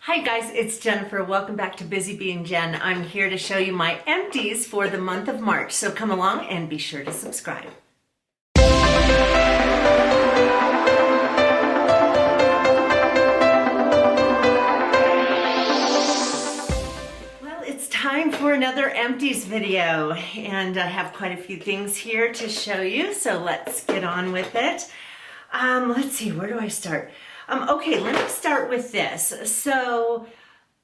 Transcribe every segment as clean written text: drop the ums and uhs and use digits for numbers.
Hi guys, it's Jennifer. Welcome back to Busy Being Jen. I'm here to show you my empties for the month of March. So come along and be sure to subscribe. Well, it's time for another empties video, and I have quite a few things here to show you. So let's get on with it. Let's see, where do I start? Okay, let me start with this. So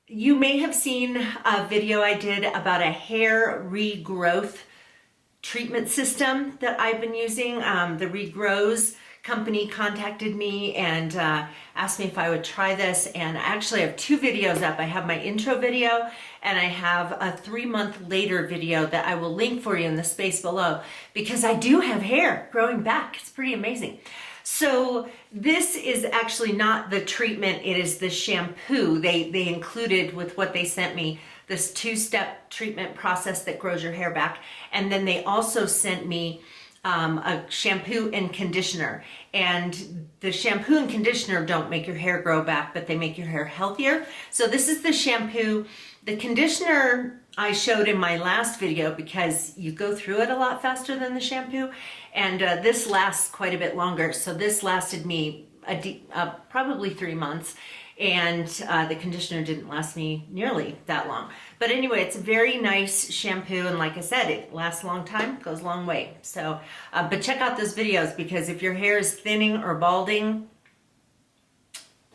you may have seen a video I did about a hair regrowth treatment system that I've been using. The Regrowz company contacted me and asked me if I would try this, and I actually have two videos up. I have my intro video and I have a 3-month later video that I will link for you in the space below, because I do have hair growing back. It's pretty amazing. So this is actually not the treatment, it is the shampoo. They included with what they sent me this 2-step treatment process that grows your hair back. And then they also sent me a shampoo and conditioner. And the shampoo and conditioner don't make your hair grow back, but they make your hair healthier. So this is the shampoo. The conditioner I showed in my last video because you go through it a lot faster than the shampoo, and this lasts quite a bit longer. So this lasted me probably 3 months, and the conditioner didn't last me nearly that long. But anyway, it's a very nice shampoo, and like I said, it lasts a long time, goes a long way. So, but check out those videos, because if your hair is thinning or balding,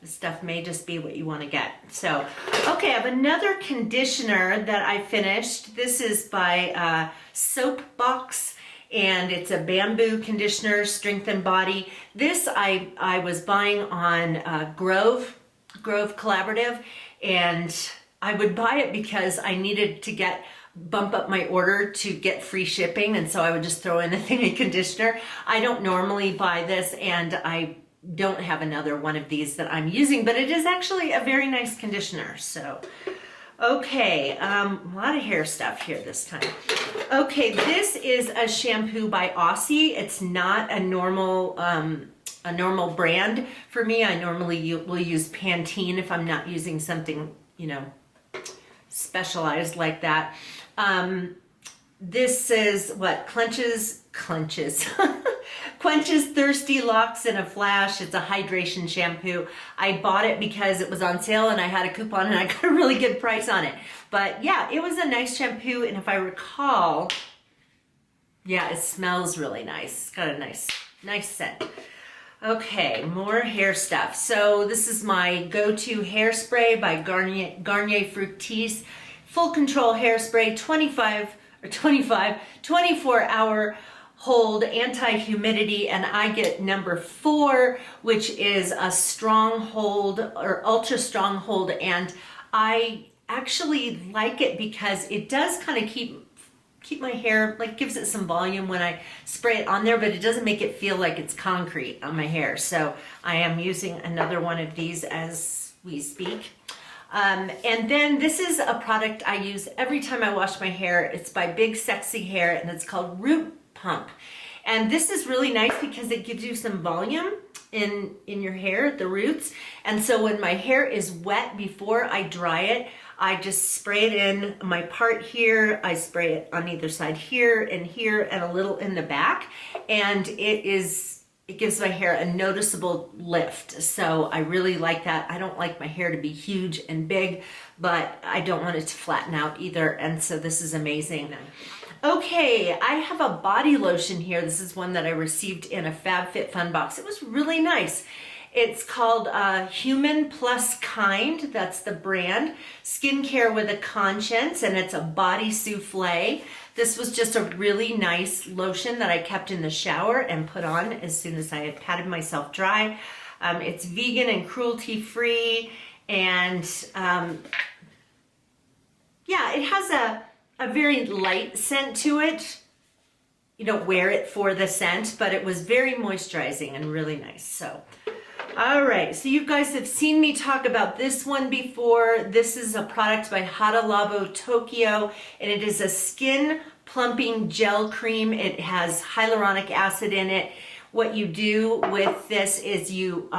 this stuff may just be what you want to get. So, okay, I have another conditioner that I finished. This is by Soapbox, and it's a bamboo conditioner, strength and body. This I was buying on Grove Collaborative, and I would buy it because I needed to bump up my order to get free shipping, and so I would just throw in a thing of conditioner. I don't normally buy this, and I don't have another one of these that I'm using, but it is actually a very nice conditioner. So, okay, a lot of hair stuff here this time. Okay, this is a shampoo by Aussie. It's not a normal brand for me. I normally will use Pantene if I'm not using something, you know, specialized like that. This is what? Quenches thirsty locks in a flash. It's a hydration shampoo. I bought it because it was on sale and I had a coupon and I got a really good price on it. But yeah, it was a nice shampoo, and if I recall, yeah, it smells really nice. It's got a nice scent. Okay, more hair stuff. So this is my go-to hairspray by Garnier Fructis. Full Control Hairspray, 24-hour hold, anti-humidity, and I get number 4, which is a strong hold or ultra strong hold, and I actually like it because it does kind of keep my hair, like gives it some volume when I spray it on there, but it doesn't make it feel like it's concrete on my hair. So I am using another one of these as we speak. And then this is a product I use every time I wash my hair. It's by Big Sexy Hair, and it's called Root Pump. And this is really nice because it gives you some volume in your hair, the roots. And so when my hair is wet before I dry it, I just spray it in my part here. I spray it on either side here and a little in the back. And it gives my hair a noticeable lift. So I really like that. I don't like my hair to be huge and big, but I don't want it to flatten out either. And so this is amazing. Okay, I have a body lotion here. This is one that I received in a FabFitFun box. It was really nice. It's called Human Plus Kind. That's the brand. Skincare with a Conscience, and it's a body souffle. This was just a really nice lotion that I kept in the shower and put on as soon as I had patted myself dry. It's vegan and cruelty-free, and yeah, it has a very light scent to it. You don't wear it for the scent, but it was very moisturizing and really nice. So, all right, so you guys have seen me talk about this one before. This is a product by Hada Labo Tokyo, and it is a skin plumping gel cream. It has hyaluronic acid in it. What you do with this is you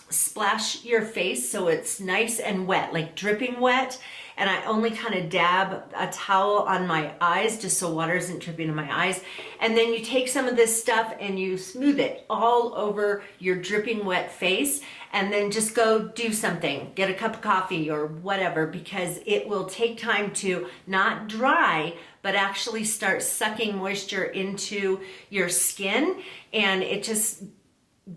splash your face so it's nice and wet, like dripping wet. And I only kind of dab a towel on my eyes just so water isn't dripping in my eyes. And then you take some of this stuff and you smooth it all over your dripping wet face, and then just go do something. Get a cup of coffee or whatever, because it will take time to not dry, but actually start sucking moisture into your skin. And it just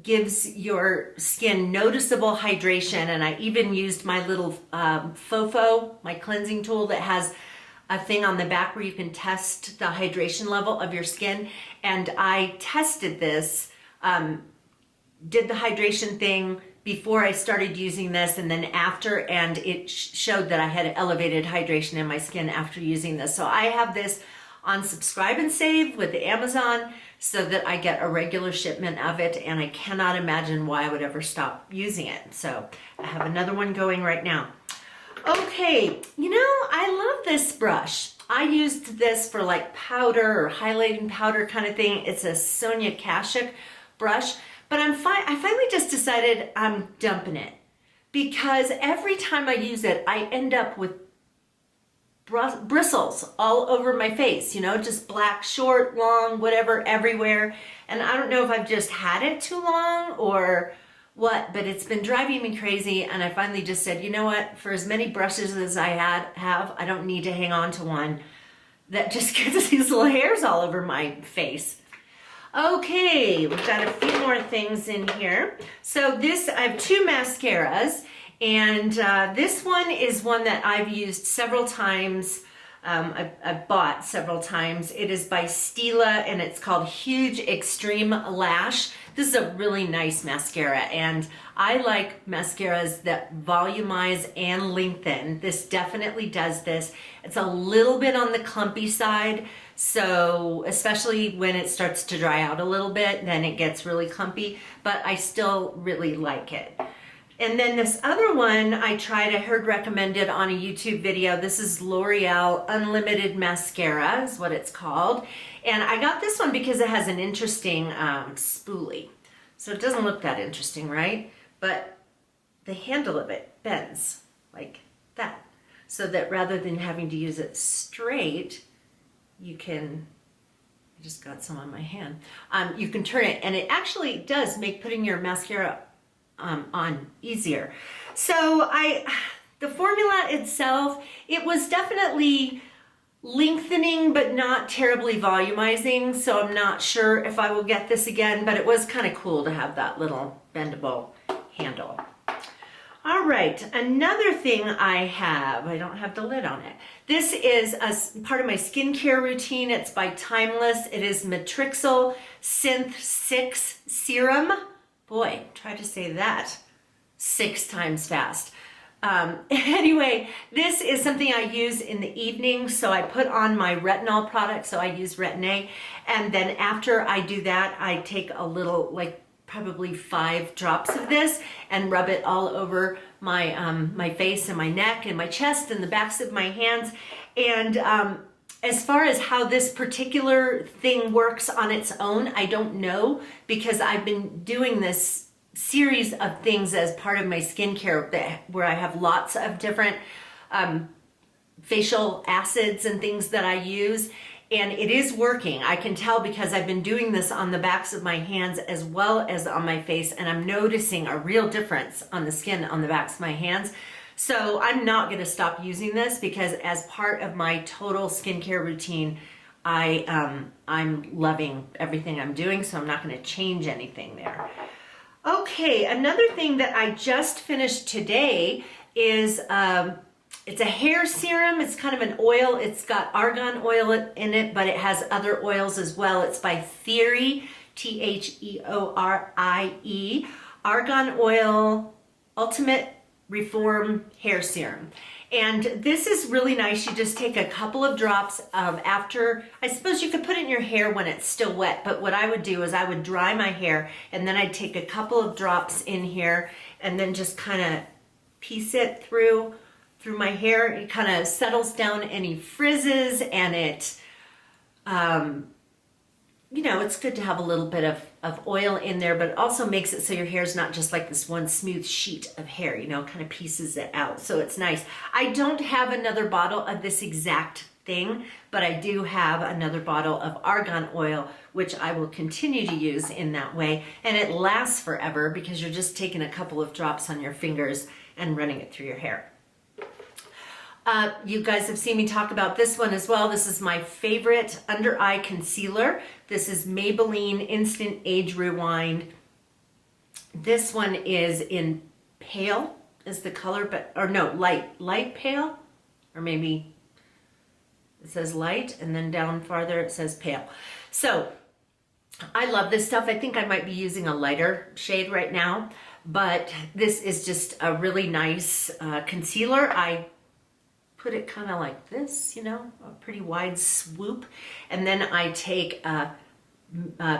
gives your skin noticeable hydration. And I even used my little Fofo, my cleansing tool that has a thing on the back where you can test the hydration level of your skin. And I tested this, did the hydration thing before I started using this and then after, and it showed that I had elevated hydration in my skin after using this. So I have this on subscribe and save with Amazon so that I get a regular shipment of it, and I cannot imagine why I would ever stop using it. So I have another one going right now. Okay, you know, I love this brush. I used this for like powder or highlighting powder kind of thing. It's a Sonia Kashuk brush, but I finally just decided I'm dumping it, because every time I use it, I end up with bristles all over my face, you know, just black, short, long, whatever, everywhere. And I don't know if I've just had it too long or what, but it's been driving me crazy. And I finally just said, you know what, for as many brushes as I have, I don't need to hang on to one that just gets these little hairs all over my face. Okay, we've got a few more things in here. So I have two mascaras. And this one is one that I've used several times. I've bought several times. It is by Stila and it's called Huge Extreme Lash. This is a really nice mascara, and I like mascaras that volumize and lengthen. This definitely does this. It's a little bit on the clumpy side, so especially when it starts to dry out a little bit, then it gets really clumpy, but I still really like it. And then this other one I tried, I heard recommended on a YouTube video. This is L'Oreal Unlimited Mascara is what it's called. And I got this one because it has an interesting spoolie. So it doesn't look that interesting, right? But the handle of it bends like that. So that rather than having to use it straight, you can, I just got some on my hand. You can turn it, and it actually does make putting your mascara on easier. So the formula itself, it was definitely lengthening but not terribly volumizing, so I'm not sure if I will get this again, but it was kind of cool to have that little bendable handle. All right, another thing I have, I don't have the lid on it. This is a part of my skincare routine. It's by Timeless. It is Matrixyl Synth 6 Serum. Boy, try to say that 6 times fast. Anyway, this is something I use in the evening. So I put on my retinol product. So I use Retin-A. And then after I do that, I take a little, like probably 5 drops of this and rub it all over my, my face and my neck and my chest and the backs of my hands. And as far as how this particular thing works on its own, I don't know, because I've been doing this series of things as part of my skincare where I have lots of different facial acids and things that I use, and it is working. I can tell because I've been doing this on the backs of my hands as well as on my face, and I'm noticing a real difference on the skin on the backs of my hands. So I'm not going to stop using this because as part of my total skincare routine, I'm loving everything I'm doing, so I'm not going to change anything there. Okay, another thing that I just finished today is it's a hair serum. It's kind of an oil. It's got argan oil in it, but it has other oils as well. It's by Theorie, Theorie, Argan Oil Ultimate Reform Hair Serum. And this is really nice. You just take a couple of drops after, I suppose you could put it in your hair when it's still wet, but what I would do is I would dry my hair and then I'd take a couple of drops in here and then just kind of piece it through my hair. It kind of settles down any frizzes, and it, you know, it's good to have a little bit of of oil in there, but it also makes it so your hair is not just like this one smooth sheet of hair, you know, kind of pieces it out. So it's nice. I don't have another bottle of this exact thing, but I do have another bottle of argan oil, which I will continue to use in that way. And it lasts forever because you're just taking a couple of drops on your fingers and running it through your hair. You guys have seen me talk about this one as well. This is my favorite under eye concealer. This is Maybelline Instant Age Rewind. This one is in pale is the color, but, or no, light pale, or maybe it says light and then down farther it says pale. So I love this stuff. I think I might be using a lighter shade right now, but this is just a really nice concealer. I put it kind of like this, you know, a pretty wide swoop. And then I take a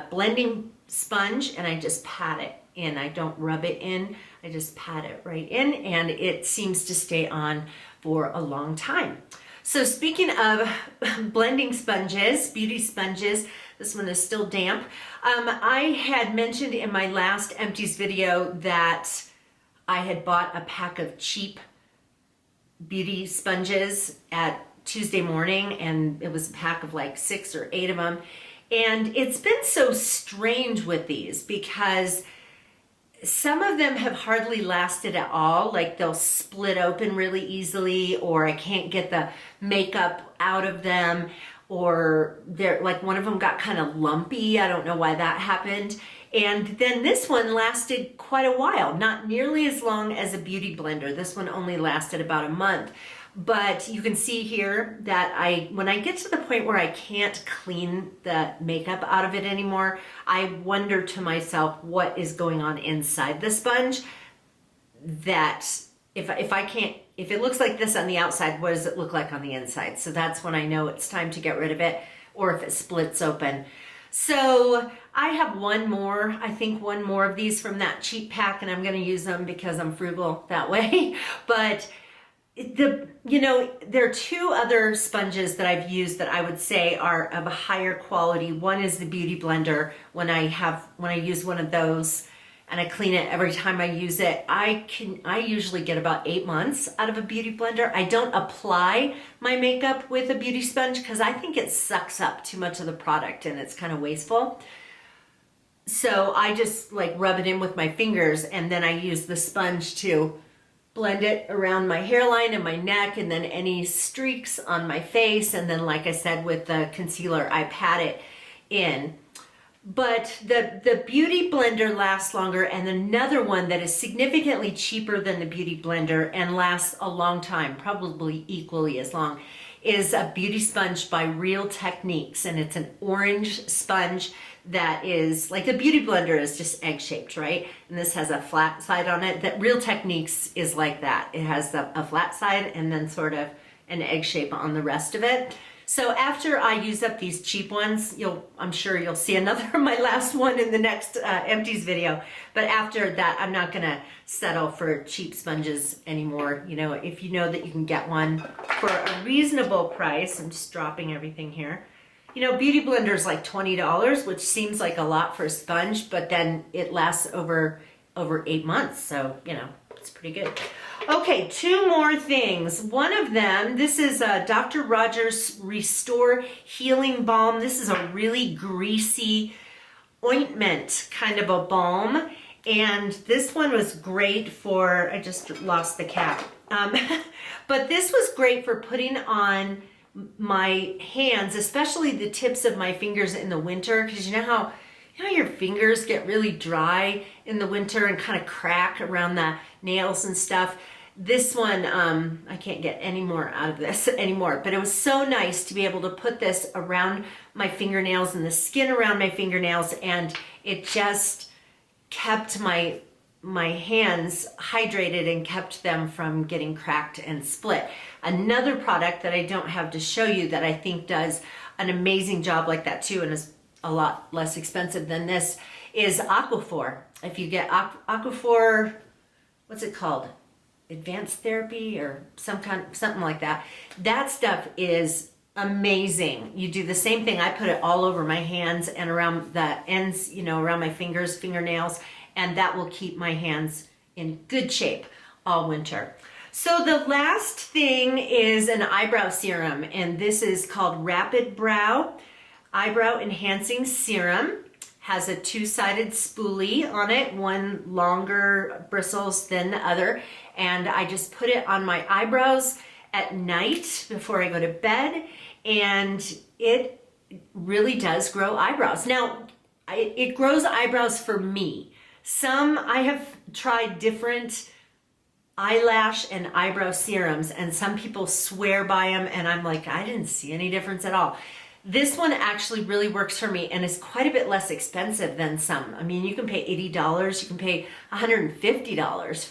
blending sponge and I just pat it in. I don't rub it in, I just pat it right in, and it seems to stay on for a long time. So speaking of blending sponges, beauty sponges, this one is still damp. I had mentioned in my last Empties video that I had bought a pack of cheap beauty sponges at Tuesday morning, and it was a pack of like 6 or 8 of them. And it's been so strange with these because some of them have hardly lasted at all. Like they'll split open really easily, or I can't get the makeup out of them, or they're like, one of them got kind of lumpy. I don't know why that happened. And then this one lasted quite a while, not nearly as long as a beauty blender. This one only lasted about a month. But you can see here that when I get to the point where I can't clean the makeup out of it anymore, I wonder to myself what is going on inside the sponge. That if it looks like this on the outside, what does it look like on the inside? So that's when I know it's time to get rid of it, or if it splits open. So I have one more of these from that cheap pack, and I'm going to use them because I'm frugal that way. But there are 2 other sponges that I've used that I would say are of a higher quality. One is the Beauty Blender. When I use one of those and I clean it every time I use it, I usually get about 8 months out of a beauty blender. I don't apply my makeup with a beauty sponge because I think it sucks up too much of the product and it's kind of wasteful. So I just like rub it in with my fingers, and then I use the sponge to blend it around my hairline and my neck, and then any streaks on my face. And then, like I said, with the concealer, I pat it in. But the Beauty Blender lasts longer, and another one that is significantly cheaper than the Beauty Blender and lasts a long time, probably equally as long, is a beauty sponge by Real Techniques. And it's an orange sponge that is like a Beauty Blender is just egg-shaped, right? And this has a flat side on it. That Real Techniques is like that. It has a flat side and then sort of an egg shape on the rest of it. So after I use up these cheap ones, I'm sure you'll see another, my last one in the next Empties video. But after that, I'm not gonna settle for cheap sponges anymore. You know, if you know that you can get one for a reasonable price, I'm just dropping everything here. You know, Beauty Blender is like $20, which seems like a lot for a sponge, but then it lasts over 8 months. So, you know, it's pretty good. Okay, 2 more things. One of them, this is Dr. Rogers Restore Healing Balm. This is a really greasy ointment kind of a balm. And this one was great for, I just lost the cap. But this was great for putting on my hands, especially the tips of my fingers in the winter, because you know how your fingers get really dry in the winter and kind of crack around the nails and stuff. This one, I can't get any more out of this anymore, but it was so nice to be able to put this around my fingernails and the skin around my fingernails, and it just kept my hands hydrated and kept them from getting cracked and split. Another product that I don't have to show you that I think does an amazing job like that too, and is a lot less expensive than this, is Aquaphor. If you get Aquaphor, what's it called? Advanced Therapy or something like that. That stuff is amazing. You do the same thing. I put it all over my hands and around the ends, you know, around my fingers, fingernails, and that will keep my hands in good shape all winter. So the last thing is an eyebrow serum, and this is called Rapid Brow Eyebrow Enhancing Serum. Has a two-sided spoolie on it, one longer bristles than the other, and I just put it on my eyebrows at night before I go to bed, and it really does grow eyebrows. Now, it grows eyebrows for me. I have tried different eyelash and eyebrow serums, and some people swear by them, and I'm like, I didn't see any difference at all. This one actually really works for me and is quite a bit less expensive than some. I mean, you can pay $80, you can pay $150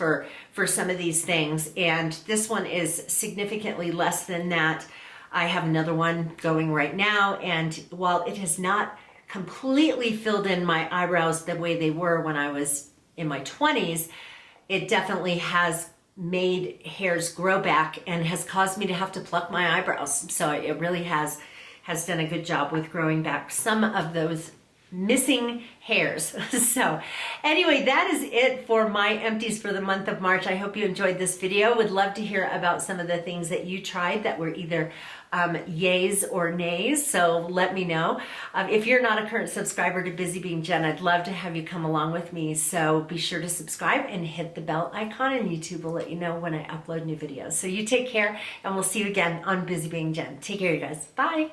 for some of these things, and this one is significantly less than that. I have another one going right now, and while it has not completely filled in my eyebrows the way they were when I was in my 20s, it definitely has made hairs grow back and has caused me to have to pluck my eyebrows. So it really has done a good job with growing back some of those missing hairs. So anyway, that is it for my empties for the month of March. I hope you enjoyed this video. Would love to hear about some of the things that you tried that were either yays or nays, so let me know. If you're not a current subscriber to BusyBeingJen, I'd love to have you come along with me, so be sure to subscribe and hit the bell icon, and YouTube will let you know when I upload new videos. So you take care, and we'll see you again on BusyBeingJen. Take care, you guys. Bye.